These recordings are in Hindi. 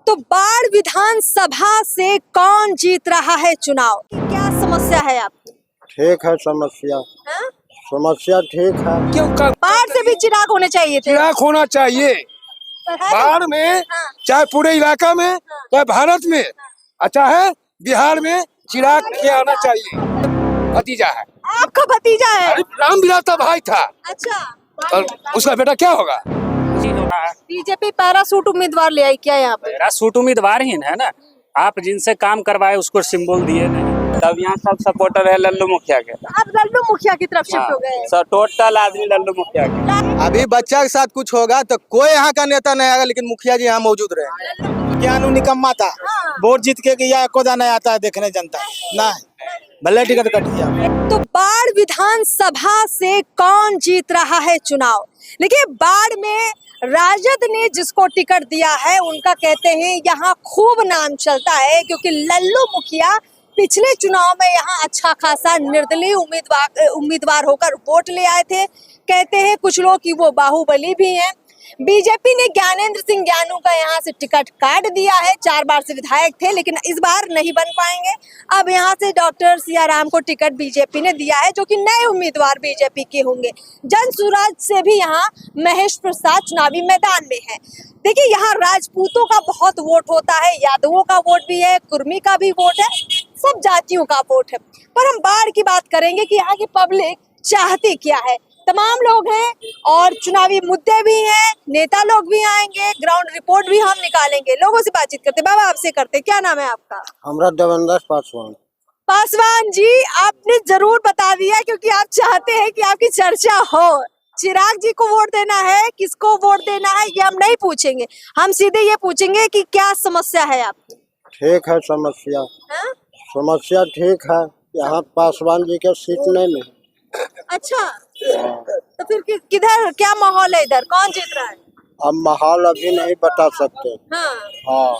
तो बाढ़ विधानसभा से कौन जीत रहा है चुनाव? क्या समस्या है आपकी? ठीक है समस्या। हाँ? समस्या ठीक है। क्यों बाढ़ से भी चिराग होने चाहिए थे। चिराग होना चाहिए पर है बाढ़ में, हाँ। चाहे पूरे इलाका में, चाहे भारत में, अच्छा है बिहार में चिराग के आना चाहिए। भतीजा है, आपका भतीजा है? अरे राम बिराता भाई था, अच्छा, और उसका बेटा क्या होगा? बीजेपी पैरासूट उम्मीदवार ले आई क्या यहाँ पे? मेरा सूट उम्मीदवार ही है ना। आप जिनसे काम करवाए उसको सिंबल दिए नहीं। तब यहाँ सब सपोर्टर है लल्लू मुखिया के। आप लल्लू मुखिया की तरफ शिफ्ट हो गए। सब टोटल आदमी लल्लू मुखिया के। अभी बच्चा के साथ कुछ होगा तो कोई यहाँ का नेता नहीं आएगा, लेकिन मुखिया जी यहाँ मौजूद रहे। ज्ञानू निकम्मा था, वोट जीत के गया कोदा नहीं आता है देखने जनता ना, भले टिकट कट गया। तो बाढ़ विधानसभा से कौन जीत रहा है चुनाव? देखिए, बाढ़ में राजद ने जिसको टिकट दिया है उनका कहते हैं यहाँ खूब नाम चलता है, क्योंकि लल्लू मुखिया पिछले चुनाव में यहाँ अच्छा खासा निर्दलीय उम्मीदवार होकर वोट ले आए थे। कहते हैं कुछ लोग कि वो बाहुबली भी हैं। बीजेपी ने ज्ञानेंद्र सिंह ज्ञानू का यहाँ से टिकट काट दिया है। 4 बार से विधायक थे, लेकिन इस बार नहीं बन पाएंगे। अब यहाँ से डॉक्टर सियाराम को टिकट बीजेपी ने दिया है, जो कि नए उम्मीदवार बीजेपी के होंगे। जनसुराज से भी यहाँ महेश प्रसाद चुनावी मैदान में है। देखिए, यहाँ राजपूतों का बहुत वोट होता है, यादवों का वोट भी है, कुर्मी का भी वोट है, सब जातियों का वोट है। पर हम बाढ़ की बात करेंगे कि यहाँ की पब्लिक चाहती क्या है। तमाम लोग हैं और चुनावी मुद्दे भी हैं, नेता लोग भी आएंगे, ग्राउंड रिपोर्ट भी हम निकालेंगे, लोगों से बातचीत करते। बाबा, आपसे करते, क्या नाम है आपका? हमारा देवेंद्र पासवान। पासवान जी, आपने जरूर बता दिया, क्योंकि आप चाहते हैं कि आपकी चर्चा हो। चिराग जी को वोट देना है, किसको वोट देना है ये हम नहीं पूछेंगे, हम सीधे ये पूछेंगे कि क्या समस्या है आपकी? ठीक है समस्या। हाँ? समस्या ठीक है। यहाँ पासवान जी के सीट नहीं मिली। अच्छा, तो फिर किधर क्या माहौल है, इधर कौन जीत रहा है? अब माहौल अभी नहीं बता सकते। हाँ। हाँ,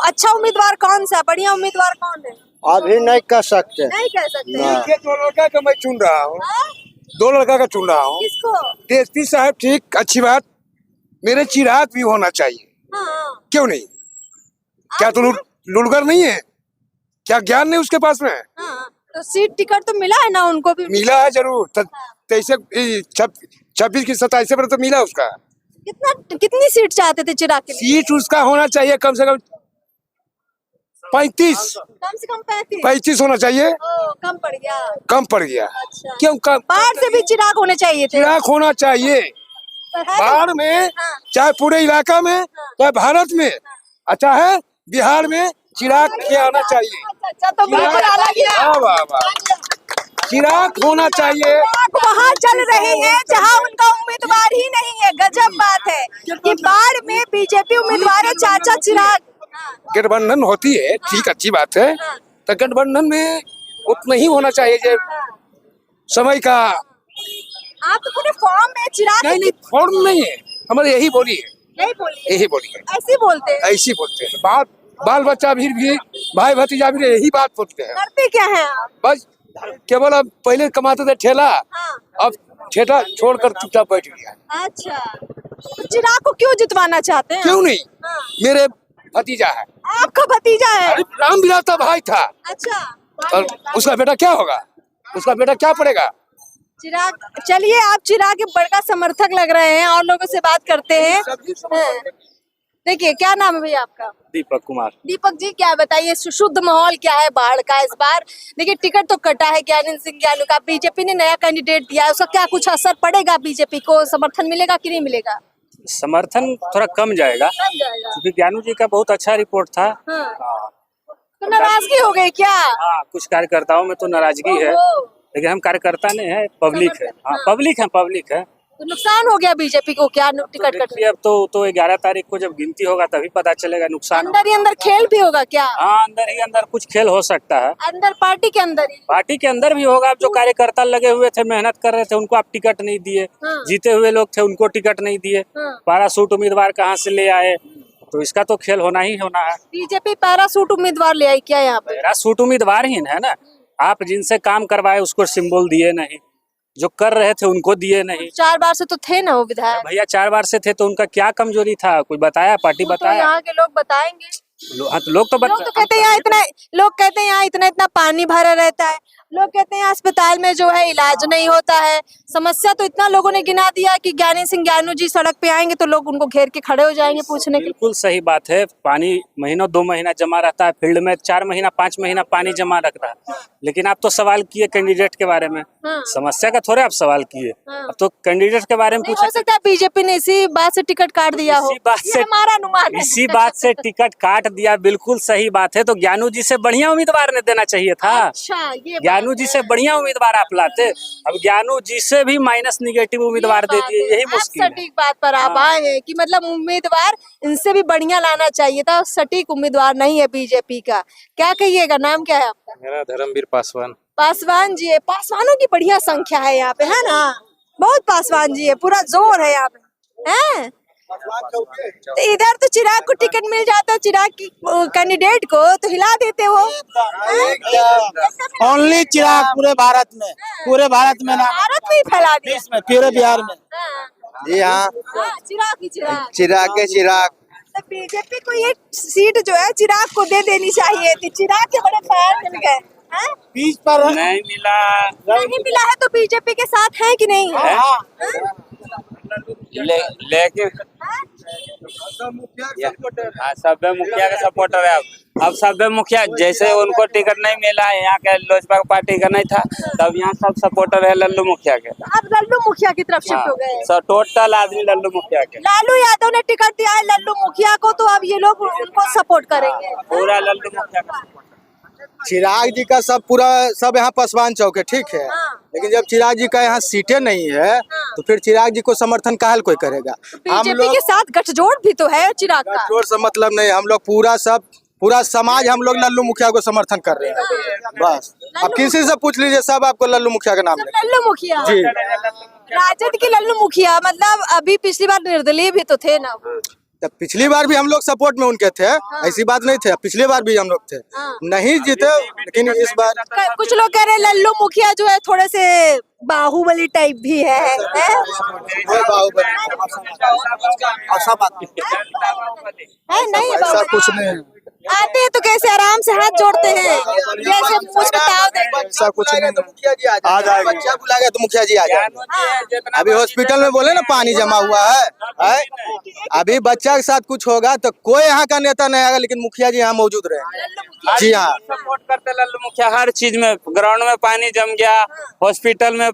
अच्छा उम्मीदवार कौन सा, बढ़िया उम्मीदवार कौन है? अभी नहीं कह सकते। नहीं कह सकते। ना। ये 2 लड़का का मैं चुन रहा हूँ, हाँ? 2 लड़का का चुन रहा हूँ। किसको? एसपी साहब ठीक, अच्छी बात। मेरे चिराग भी होना चाहिए, हाँ। क्यों नहीं? क्या तो लुड़गर नहीं है? क्या ज्ञान नहीं उसके पास में? हाँ, तो सीट टिकट तो मिला है ना उनको भी? मिला है जरूर। 26 की 27 पर तो मिला उसका। कितनी सीट चाहते थे चिराग के लिए? सीट उसका होना चाहिए कम से कम 35, कम से कम 35। 35 होना चाहिए। कम पड़ गया। कम पड़ गया। अच्छा। क्यों कम? बाढ़ से भी चिराग होने चाहिए थे। चिराग होना चाहिए पर है बाढ़ में, हाँ। चाहे पूरे इलाका में, चाहे भारत में, अच्छा है बिहार में चिराग के आना चाहिए। अच्छा, तो बिल्कुल अलग ही है। वाह वाह वाह, चिराग होना चाहिए। वहाँ चल रहे हैं जहाँ उनका उम्मीदवार ही नहीं है। गजब बात है कि बाढ़ में बीजेपी उम्मीदवार है चाचा चिराग। गठबंधन होती है, ठीक, अच्छी बात है। तो गठबंधन में उतना ही होना चाहिए जो समय का। आप तो पूरे फॉर्म में चिराग नहीं, फॉर्म नहीं है हमारे, यही बोली है, नहीं बोलिए, यही बोली है, ऐसे बोलते हैं। ऐसी बोलते हैं। बाल बच्चा भी भाई भतीजा भी यही बात बोलते हैं। करते क्या है आप? बस केवल अब पहले कमाते थे ठेला, हाँ। अब ठेला छोड़कर चुपचाप बैठ गया। अच्छा, तो चिराग को क्यों जितवाना चाहते हैं? क्यों नहीं? हाँ। मेरे भतीजा है, आपका भतीजा है? अरे राम बिराता भाई था, अच्छा, और उसका बेटा क्या होगा? उसका बेटा क्या पड़ेगा? चिराग, चलिए, आप चिराग के बड़का समर्थक लग रहे हैं और लोगों से बात करते हैं। देखिए, क्या नाम है भैया आपका? दीपक कुमार। दीपक जी, क्या बताइए, शुद्ध माहौल क्या है बाढ़ का इस बार? देखिए, टिकट तो कटा है ज्ञानेंद्र सिंह ज्ञानू का, बीजेपी ने नया कैंडिडेट दिया है, उसका क्या कुछ असर पड़ेगा? बीजेपी को समर्थन मिलेगा कि नहीं मिलेगा? समर्थन थोड़ा कम जाएगा, कम जाएगा। क्योंकि ज्ञानू जी का बहुत अच्छा रिपोर्ट था। हाँ। तो नाराजगी हो गई क्या? हाँ, कुछ कार्यकर्ताओं में तो नाराजगी है, ओहो। लेकिन हम कार्यकर्ता नहीं है, पब्लिक है। हाँ, पब्लिक है। तो नुकसान हो गया बीजेपी को क्या टिकट कट? देखिए, अब तो 11 तारीख को जब गिनती होगा तभी पता चलेगा नुकसान। अंदर ही अंदर खेल भी होगा क्या? हाँ, अंदर ही अंदर कुछ खेल हो सकता है। अंदर पार्टी के अंदर ही? पार्टी के अंदर भी होगा। अब जो कार्यकर्ता लगे हुए थे, मेहनत कर रहे थे, उनको आप टिकट नहीं दिए। हाँ। जीते हुए लोग थे, उनको टिकट नहीं दिए। हाँ। पैरासूट उम्मीदवार कहाँ से ले आए? तो इसका तो खेल होना ही होना है। बीजेपी पैरासूट उम्मीदवार ले आई क्या यहाँ पे? मेरा सूट उम्मीदवार ही है ना। आप जिनसे काम करवाए उसको सिंबल दिए नहीं, जो कर रहे थे उनको दिए नहीं। 4 बार से तो थे ना वो विधायक। भैया 4 बार से थे तो उनका क्या कमजोरी था? कोई बताया? पार्टी वो तो बताया? यहाँ के लोग बताएंगे। हाँ, तो लोग तो लोग तो कहते हैं यहाँ इतना, लोग कहते हैं यहाँ इतना इतना पानी भरा रहता है, लोग कहते हैं अस्पताल में जो है इलाज नहीं होता है। समस्या तो इतना लोगों ने गिना दिया कि ज्ञानी सिंह ज्ञानू जी सड़क पे आएंगे तो लोग उनको घेर के खड़े हो जाएंगे पूछने के लिए। बिल्कुल सही बात है। पानी महीनों 2 महीना जमा रहता है फील्ड में, 4 महीना 5 महीना पानी जमा रहता है। लेकिन आप तो सवाल किए कैंडिडेट के बारे में, समस्या का थोड़े आप सवाल किए, अब तो कैंडिडेट के बारे में नहीं, पूछे। हो सकता है बीजेपी ने इसी बात से टिकट काट दिया हो, इसी बात ये से हमारा अनुमान है। इसी बात से टिकट काट दिया, बिल्कुल सही बात है। तो ज्ञानू जी से बढ़िया उम्मीदवार ने देना चाहिए था। अच्छा, ये ज्ञानू जी से बढ़िया उम्मीदवार आप लाते, अब ज्ञानू जी से भी माइनस निगेटिव उम्मीदवार दे दिए, यही मुश्किल है। सटीक बात पर आप आए हैं कि मतलब उम्मीदवार इनसे भी बढ़िया लाना चाहिए था, सटीक उम्मीदवार नहीं है बीजेपी का। क्या कहिएगा, नाम क्या है आपका? मेरा धर्मवीर पासवान। पासवान जी है, पासवानों की बढ़िया संख्या है यहाँ पे, है ना? बहुत पासवान जी है, पूरा जोर है यहाँ पे, हैं? तो इधर तो चिराग को टिकट मिल जाता, चिराग की कैंडिडेट को तो हिला देते वो। ओनली चिराग पूरे भारत में ना, भारत में ही फैला दिया। देश में, पूरे बिहार में। जी हाँ, हाँ, चिराग ही चिराग। चिराग के चिराग। तो बीजेपी को ये सीट जो है चिराग को दे देनी चाहिए थी, चिराग के बड़े फैन मिल गए हैं? बीच पर नहीं मिला, नहीं मिला है तो बीजेपी के साथ है कि नहीं है? लेकिन सभ्य मुखिया का सपोर्टर है। अब सभ्य मुखिया जैसे उनको टिकट नहीं मिला, यहाँ के लोजपा पार्टी का नहीं था, तब यहाँ सब सपोर्टर है लल्लू मुखिया के। अब लल्लू मुखिया की तरफ शिफ्ट हो गए। सब टोटल आदमी लल्लू मुखिया के। लालू यादव ने टिकट दिया है लल्लू मुखिया को, तो अब ये लोग उनको सपोर्ट करेंगे। पूरा लल्लू मुखिया का। चिराग जी का सब यहाँ पासवान चौक है, ठीक है। लेकिन जब चिराग जी का यहाँ सीटें नहीं है तो फिर चिराग जी को समर्थन काहे कोई करेगा। हम बीजेपी लोग के साथ गठजोड़ भी तो है चिराग का। जोर से मतलब नहीं, हम लोग पूरा समाज हम लोग लल्लू मुखिया को समर्थन कर रहे हैं बस। अब किसी से पूछ लीजिए, सब आपको लल्लू मुखिया का नाम लेगा। लल्लू मुखिया जी, राजद के लल्लू मुखिया, मतलब अभी पिछली बार निर्दलीय भी तो थे ना। तब पिछली बार भी हम लोग सपोर्ट में उनके थे, ऐसी बात नहीं थे। पिछली बार भी हम लोग थे, नहीं जीते, लेकिन इस बार कुछ लोग कह रहे हैं लल्लू मुखिया जो है थोड़े से बाहुबली टाइप भी है? नहीं है ऐसा बाहुबली? कुछ नहीं है, आते हैं तो कैसे आराम से हाथ जोड़ते हैं, जैसे मुस्कुराओ देंगे। ऐसा कुछ नहीं। मुखिया जी आ जाएगा, बच्चा बुलाएगा तो मुखिया जी आ जाएगा। अभी हॉस्पिटल में बोले ना पानी जमा हुआ है? अभी बच्चा के साथ कुछ होगा तो कोई यहाँ का नेता नहीं आएगा, लेकिन मुखिया जी यहाँ मौजूद रहे। जी हाँ, सपोर्ट करते लल्लू मुखिया हर चीज में। ग्राउंड में पानी जम गया, हॉस्पिटल में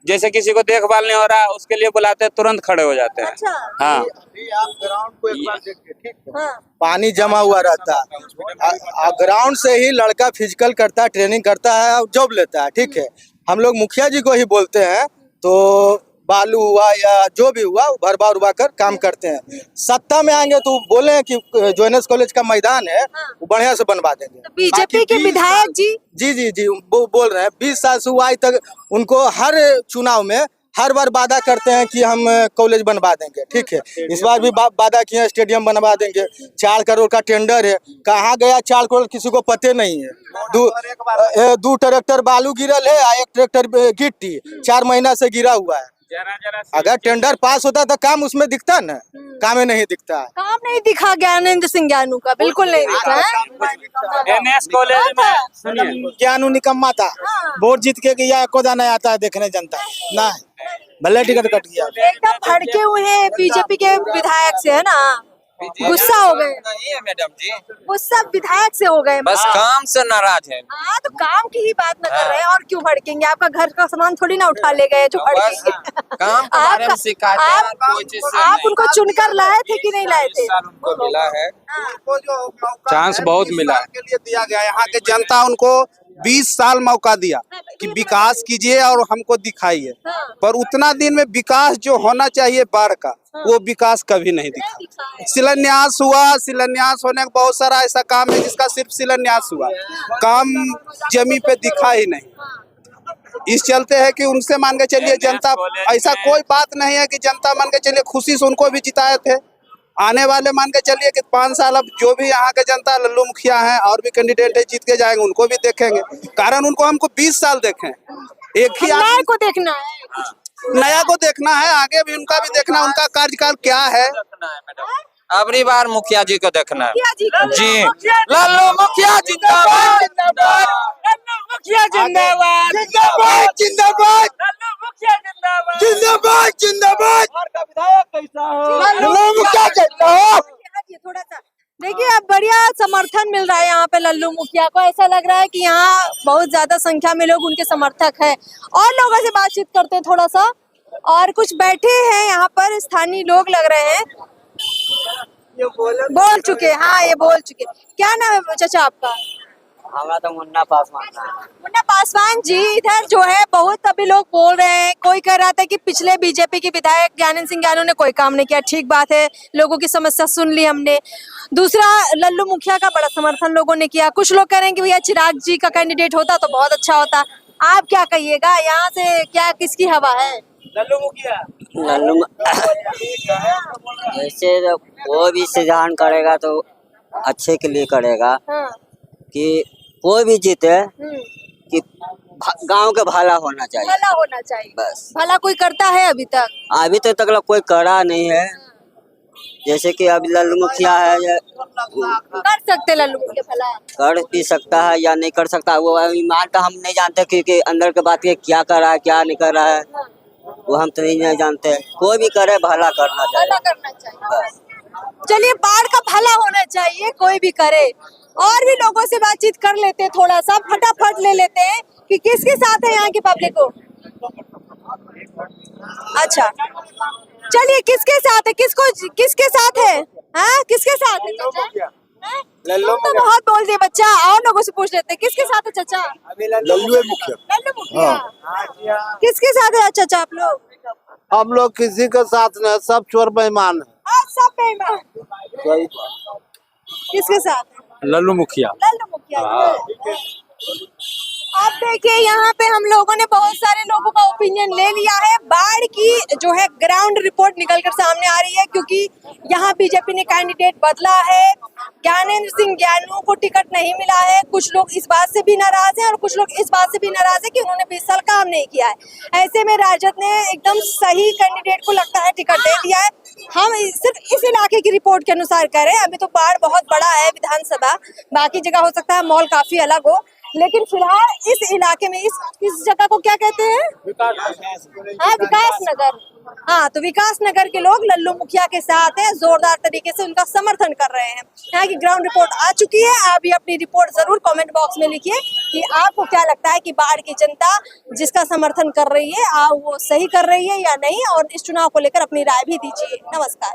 जैसे किसी को देखभाल नहीं हो रहा, उसके लिए बुलाते हैं, तुरंत खड़े हो जाते हैं। अच्छा। हाँ, आप ग्राउंड को एक बार देखिए, ठीक है? पानी जमा हुआ रहता है, ग्राउंड से ही लड़का फिजिकल करता है, ट्रेनिंग करता है और जॉब लेता है, ठीक है। हम लोग मुखिया जी को ही बोलते हैं, तो बालू हुआ या जो भी हुआ भरवा उरवा कर काम करते हैं। सत्ता में आएंगे तो बोले हैं कि जो NS कॉलेज का मैदान है वो बढ़िया से बनवा देंगे। तो बीजेपी के विधायक जी जी वो बोल रहे हैं 20 साल से हुआ आज तक, उनको हर चुनाव में हर बार वादा करते हैं कि हम कॉलेज बनवा देंगे, ठीक है। इस बार भी वादा किए हैं स्टेडियम बनवा देंगे। 4 करोड़ का टेंडर है, कहाँ गया 4 करोड़ किसी को पते नहीं है। 2 ट्रैक्टर बालू गिरल है, 1 ट्रैक्टर गिट्टी 4 महीना से गिरा हुआ है। अगर टेंडर पास होता तो काम उसमें दिखता ना, काम ही नहीं दिखता। काम नहीं दिखा ज्ञानेंद्र सिंह ज्ञानू का, बिल्कुल नहीं दिखा है। NS कॉलेज में सुनिए, ज्ञानू निकम्मा था, वोट जीत के गया, कोदा नहीं आता है देखने जनता ना, भले टिकट कट गया। एकदम भड़के हुए हैं बीजेपी के विधायक से, है ना? गुस्सा हो गए, नहीं है मैडम जी, गुस्सा विधायक से हो गए। बस काम से नाराज है। हाँ, तो काम की ही बात न कर रहे हैं, और क्यों भड़केंगे? आपका घर का सामान थोड़ी ना उठा ले गए जो भड़केंगे। काम के बारे में शिकायत है, कोई चीज से आप नहीं। उनको चुनकर लाए थे कि नहीं लाए थे? उनको मिला है, चांस बहुत मिला के लिए दिया गया। यहाँ के जनता उनको 20 साल मौका दिया कि विकास कीजिए और हमको दिखाइए, पर उतना दिन में विकास जो होना चाहिए बाढ़ का, वो विकास कभी नहीं दिखा। शिलान्यास हुआ, शिलान्यास होने का बहुत सारा ऐसा काम है जिसका सिर्फ शिलान्यास हुआ, काम जमीन पे दिखा ही नहीं। इस चलते है कि उनसे मान के चलिए जनता, ऐसा कोई बात नहीं है कि जनता मान के चलिए खुशी से उनको भी जिताए थे। आने वाले मान के चलिए कि 5 साल अब जो भी यहाँ के जनता लल्लू मुखिया हैं और भी कैंडिडेट है जीत के जाएंगे, उनको भी देखेंगे। कारण उनको हमको 20 साल देखें, एक ही नए को देखना है, नया को देखना है, आगे भी उनका भी देखना, उनका कार्यकाल क्या है। अबरी बार मुखिया जी को देखना है मुखिया जी को जी लल्लू मुखिया जिंदाबाद मुखिया जिंदाबाद जिंदाबाद जिंदाबाद जिंदाबाद जिंदाबाद थोड़ा सा देखिए, अब बढ़िया समर्थन मिल रहा है यहाँ पे लल्लू मुखिया को। ऐसा लग रहा है कि यहाँ बहुत ज्यादा संख्या में लोग उनके समर्थक हैं। और लोगों से बातचीत करते हैं थोड़ा सा। और कुछ बैठे हैं यहाँ पर स्थानीय लोग लग रहे हैं, बोल चुके। हाँ, ये बोल चुके। क्या नाम है चाचा आपका? हमारा तो मुन्ना पासवान है। मुन्ना पासवान जी, इधर जो है बहुत अभी लोग बोल रहे हैं। कोई कह रहा था कि पिछले बीजेपी के विधायक ज्ञानेंद्र सिंह ज्ञानू ने कोई काम नहीं किया। ठीक बात है, लोगों की समस्या सुन ली हमने। दूसरा, लल्लू मुखिया का बड़ा समर्थन लोगों ने किया। कुछ लोग कह रहे हैं कि भैया चिराग जी का कैंडिडेट होता तो बहुत अच्छा होता। आप क्या कहिएगा, यहाँ से क्या किसकी हवा है? लल्लू जैसे वो भी सिद्धांत करेगा तो अच्छे के लिए करेगा हाँ। कि कोई भी जीते कि गांव के भला होना चाहिए, भला होना चाहिए। बस। भला कोई करता है अभी तक? अभी तो तक कोई करा नहीं है। जैसे कि अभी लल्लू मुखिया है, कर सकते लल्लू मुखिया भला? कर भी सकता है या नहीं कर सकता, वो ईमान तो हम नहीं जानते क्योंकि अंदर के बात ये क्या कर रहा है क्या नहीं कर रहा है वो हम तो नहीं जानते। कोई भी करे भला करना चाहिए, भला करना चाहिए। चलिए, बाढ़ का भला होना चाहिए, कोई भी करे। और भी लोगों से बातचीत कर लेते हैं थोड़ा सा, फटाफट ले लेते हैं कि किसके साथ है यहाँ की पब्लिक को। अच्छा, चलिए, किसके साथ है, किसके साथ है? हाँ, किसके साथ है चाचा? तुम तो बहुत बोल दिए बच्चा। और लोगों से पूछ लेते हैं किसके साथ है चाचा? लल्लू मुखिया। लल्लू मुखिया। किसके साथ है चाचा आप लोग? हम लोग किसी के साथ नहीं, सब चोर बेईमान है। सब बेईमान। किसके साथ? लल्लू मुखिया। लल्लू मुखिया। अब देखिए, यहाँ पे हम लोगों ने बहुत सारे लोगों का ओपिनियन ले लिया है। बाढ़ की जो है ग्राउंड रिपोर्ट निकलकर सामने आ रही है, क्योंकि यहाँ बीजेपी ने कैंडिडेट बदला है। ज्ञानेंद्र सिंह ज्ञानू को टिकट नहीं मिला है। कुछ लोग इस बात से भी नाराज हैं और कुछ लोग इस बात से भी नाराज है कि उन्होंने 20 साल काम नहीं किया है। ऐसे में राजद ने एकदम सही कैंडिडेट को लगता है टिकट दे दिया है। हम सिर्फ इस इलाके की रिपोर्ट के अनुसार कह रहे हैं। अभी तो बाढ़ बहुत बड़ा है विधानसभा, बाकी जगह हो सकता है माहौल काफी अलग हो, लेकिन फिलहाल इस इलाके में इस जगह को क्या कहते हैं? हाँ, विकास नगर। हाँ, तो विकास नगर के लोग लल्लू मुखिया के साथ हैं, जोरदार तरीके से उनका समर्थन कर रहे हैं। यहाँ की ग्राउंड रिपोर्ट आ चुकी है। आप भी अपनी रिपोर्ट जरूर कमेंट बॉक्स में लिखिए कि आपको क्या लगता है कि बाढ़ की जनता जिसका समर्थन कर रही है वो सही कर रही है या नहीं, और इस चुनाव को लेकर अपनी राय भी दीजिए। नमस्कार।